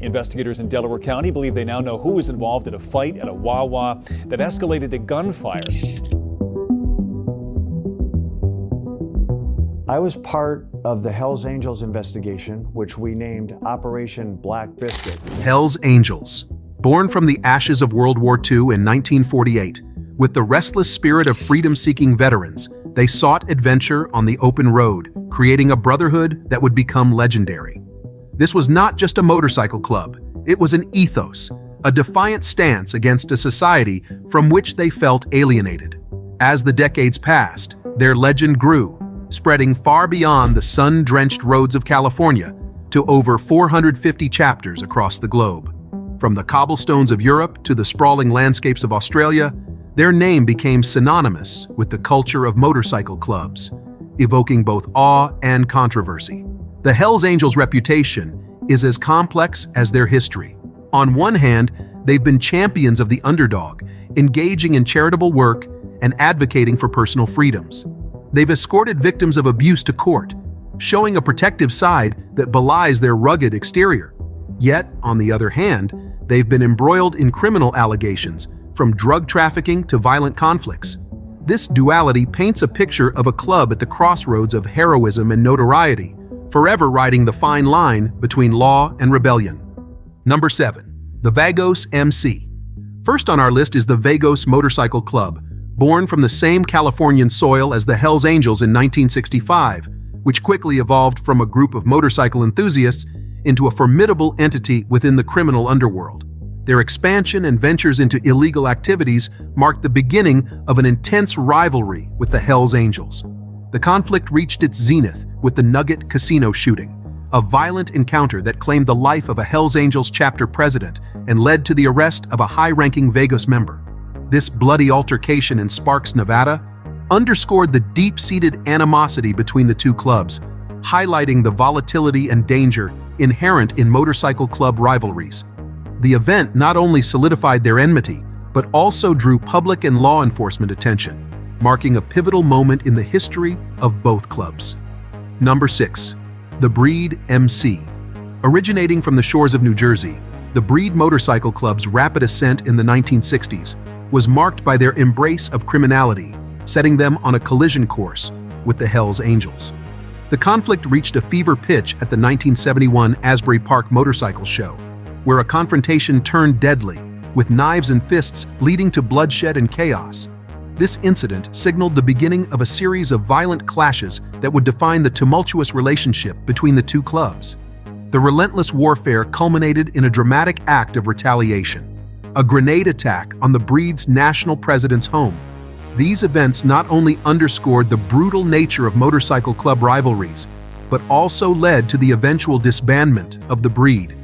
Investigators in Delaware County believe they now know who was involved in a fight at a Wawa that escalated to gunfire. I was part of the Hells Angels investigation, which we named Operation Black Biscuit. Hells Angels, born from the ashes of World War II in 1948, with the restless spirit of freedom-seeking veterans, they sought adventure on the open road, creating a brotherhood that would become legendary. This was not just a motorcycle club, it was an ethos, a defiant stance against a society from which they felt alienated. As the decades passed, their legend grew, spreading far beyond the sun-drenched roads of California to over 450 chapters across the globe. From the cobblestones of Europe to the sprawling landscapes of Australia, their name became synonymous with the culture of motorcycle clubs, evoking both awe and controversy. The Hells Angels' reputation is as complex as their history. On one hand, they've been champions of the underdog, engaging in charitable work and advocating for personal freedoms. They've escorted victims of abuse to court, showing a protective side that belies their rugged exterior. Yet, on the other hand, they've been embroiled in criminal allegations, from drug trafficking to violent conflicts. This duality paints a picture of a club at the crossroads of heroism and notoriety, forever riding the fine line between law and rebellion. Number 7. The Vagos MC. First on our list is the Vagos Motorcycle Club, born from the same Californian soil as the Hells Angels in 1965, which quickly evolved from a group of motorcycle enthusiasts into a formidable entity within the criminal underworld. Their expansion and ventures into illegal activities marked the beginning of an intense rivalry with the Hells Angels. The conflict reached its zenith with the Nugget Casino shooting, a violent encounter that claimed the life of a Hells Angels chapter president and led to the arrest of a high-ranking Vagos member. This bloody altercation in Sparks, Nevada, underscored the deep-seated animosity between the two clubs, highlighting the volatility and danger inherent in motorcycle club rivalries. The event not only solidified their enmity, but also drew public and law enforcement attention, marking a pivotal moment in the history of both clubs. Number 6. The Breed MC. Originating from the shores of New Jersey, the Breed Motorcycle Club's rapid ascent in the 1960s was marked by their embrace of criminality, setting them on a collision course with the Hells Angels. The conflict reached a fever pitch at the 1971 Asbury Park Motorcycle Show, where a confrontation turned deadly, with knives and fists leading to bloodshed and chaos. This incident signaled the beginning of a series of violent clashes that would define the tumultuous relationship between the two clubs. The relentless warfare culminated in a dramatic act of retaliation, a grenade attack on the Breed's national president's home. These events not only underscored the brutal nature of motorcycle club rivalries, but also led to the eventual disbandment of the Breed.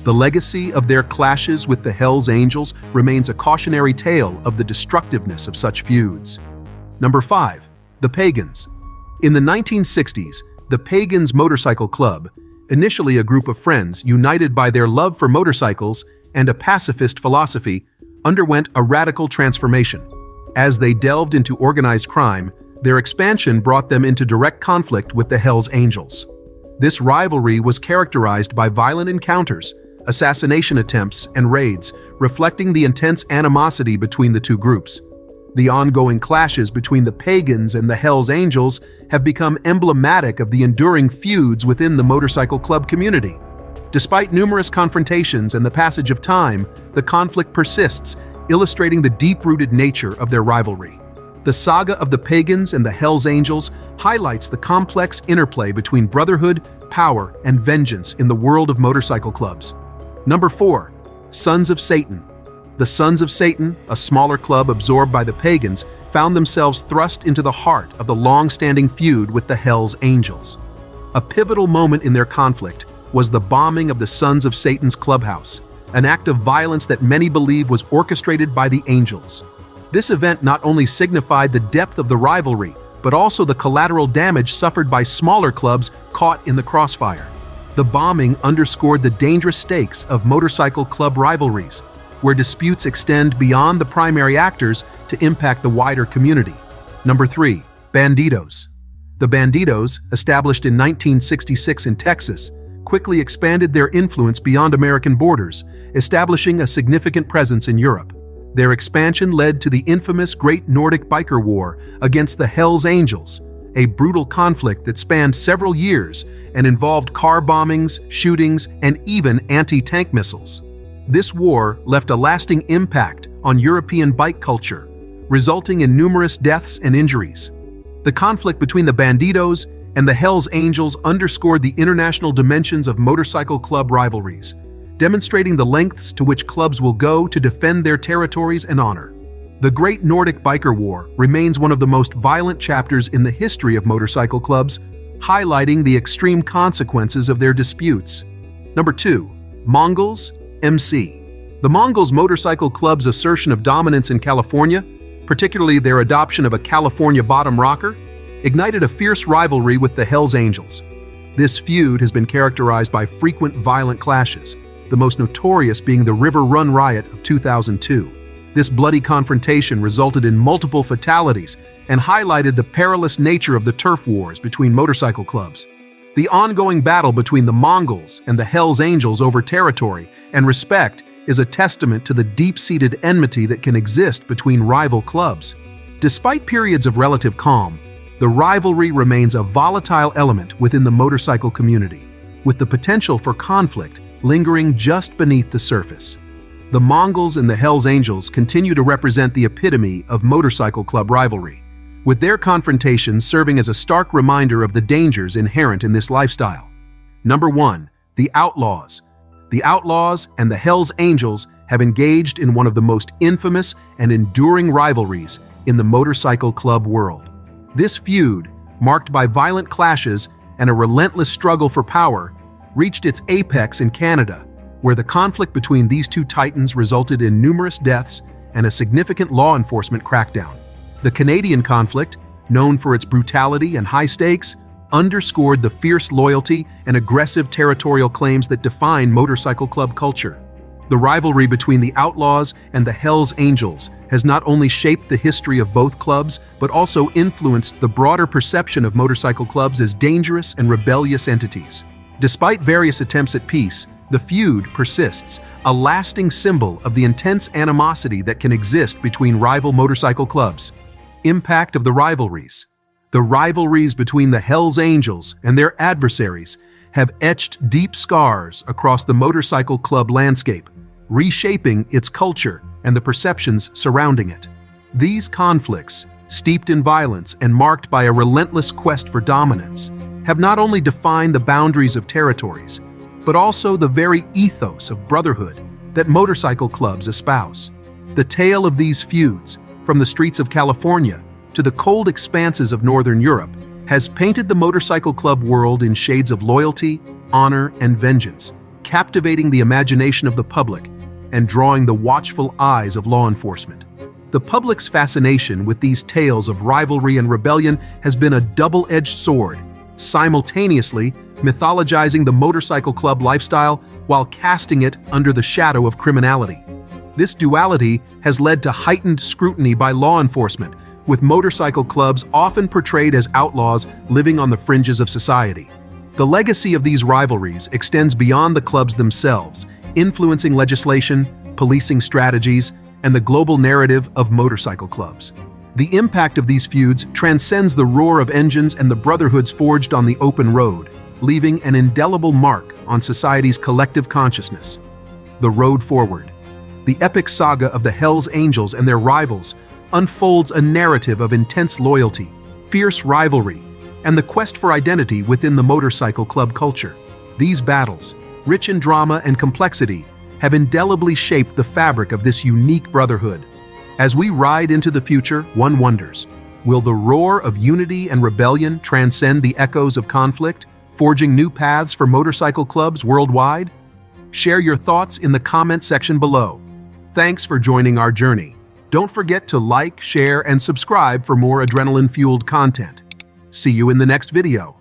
The legacy of their clashes with the Hells Angels remains a cautionary tale of the destructiveness of such feuds. Number 5. The Pagans. In the 1960s, the Pagans Motorcycle Club, initially a group of friends united by their love for motorcycles and a pacifist philosophy, underwent a radical transformation. As they delved into organized crime, their expansion brought them into direct conflict with the Hells Angels. This rivalry was characterized by violent encounters, assassination attempts, and raids, reflecting the intense animosity between the two groups. The ongoing clashes between the Pagans and the Hells Angels have become emblematic of the enduring feuds within the motorcycle club community. Despite numerous confrontations and the passage of time, the conflict persists, illustrating the deep-rooted nature of their rivalry. The saga of the Pagans and the Hells Angels highlights the complex interplay between brotherhood, power, and vengeance in the world of motorcycle clubs. Number 4. Sons of Satan. The Sons of Satan, a smaller club absorbed by the Pagans, found themselves thrust into the heart of the long-standing feud with the Hells Angels. A pivotal moment in their conflict was the bombing of the Sons of Satan's clubhouse, an act of violence that many believe was orchestrated by the Angels. This event not only signified the depth of the rivalry, but also the collateral damage suffered by smaller clubs caught in the crossfire. The bombing underscored the dangerous stakes of motorcycle club rivalries, where disputes extend beyond the primary actors to impact the wider community. Number 3. Bandidos. The Bandidos, established in 1966 in Texas, quickly expanded their influence beyond American borders, establishing a significant presence in Europe. Their expansion led to the infamous Great Nordic Biker War against the Hells Angels, a brutal conflict that spanned several years and involved car bombings, shootings, and even anti-tank missiles. This war left a lasting impact on European bike culture, resulting in numerous deaths and injuries. The conflict between the Bandidos and the Hells Angels underscored the international dimensions of motorcycle club rivalries, demonstrating the lengths to which clubs will go to defend their territories and honor. The Great Nordic Biker War remains one of the most violent chapters in the history of motorcycle clubs, highlighting the extreme consequences of their disputes. Number 2. Mongols MC. The Mongols Motorcycle Club's assertion of dominance in California, particularly their adoption of a California bottom rocker, ignited a fierce rivalry with the Hells Angels. This feud has been characterized by frequent violent clashes, the most notorious being the River Run riot of 2002. This bloody confrontation resulted in multiple fatalities and highlighted the perilous nature of the turf wars between motorcycle clubs. The ongoing battle between the Mongols and the Hells Angels over territory and respect is a testament to the deep-seated enmity that can exist between rival clubs. Despite periods of relative calm, the rivalry remains a volatile element within the motorcycle community, with the potential for conflict lingering just beneath the surface. The Mongols and the Hells Angels continue to represent the epitome of motorcycle club rivalry, with their confrontations serving as a stark reminder of the dangers inherent in this lifestyle. Number 1. The Outlaws. The Outlaws and the Hells Angels have engaged in one of the most infamous and enduring rivalries in the motorcycle club world. This feud, marked by violent clashes and a relentless struggle for power, reached its apex in Canada, where the conflict between these two titans resulted in numerous deaths and a significant law enforcement crackdown. The Canadian conflict, known for its brutality and high stakes, underscored the fierce loyalty and aggressive territorial claims that define motorcycle club culture. The rivalry between the Outlaws and the Hells Angels has not only shaped the history of both clubs, but also influenced the broader perception of motorcycle clubs as dangerous and rebellious entities. Despite various attempts at peace, the feud persists, a lasting symbol of the intense animosity that can exist between rival motorcycle clubs. Impact of the rivalries. The rivalries between the Hells Angels and their adversaries have etched deep scars across the motorcycle club landscape, reshaping its culture and the perceptions surrounding it. These conflicts, steeped in violence and marked by a relentless quest for dominance, have not only defined the boundaries of territories, but also the very ethos of brotherhood that motorcycle clubs espouse. The tale of these feuds, from the streets of California to the cold expanses of Northern Europe, has painted the motorcycle club world in shades of loyalty, honor, and vengeance, captivating the imagination of the public and drawing the watchful eyes of law enforcement. The public's fascination with these tales of rivalry and rebellion has been a double-edged sword, simultaneously mythologizing the motorcycle club lifestyle while casting it under the shadow of criminality. This duality has led to heightened scrutiny by law enforcement, with motorcycle clubs often portrayed as outlaws living on the fringes of society. The legacy of these rivalries extends beyond the clubs themselves, influencing legislation, policing strategies, and the global narrative of motorcycle clubs. The impact of these feuds transcends the roar of engines and the brotherhoods forged on the open road, leaving an indelible mark on society's collective consciousness. The road forward. The epic saga of the Hells Angels and their rivals unfolds a narrative of intense loyalty, fierce rivalry, and the quest for identity within the motorcycle club culture. These battles, rich in drama and complexity, have indelibly shaped the fabric of this unique brotherhood. As we ride into the future, one wonders, will the roar of unity and rebellion transcend the echoes of conflict, forging new paths for motorcycle clubs worldwide? Share your thoughts in the comment section below. Thanks for joining our journey. Don't forget to like, share, and subscribe for more adrenaline-fueled content. See you in the next video.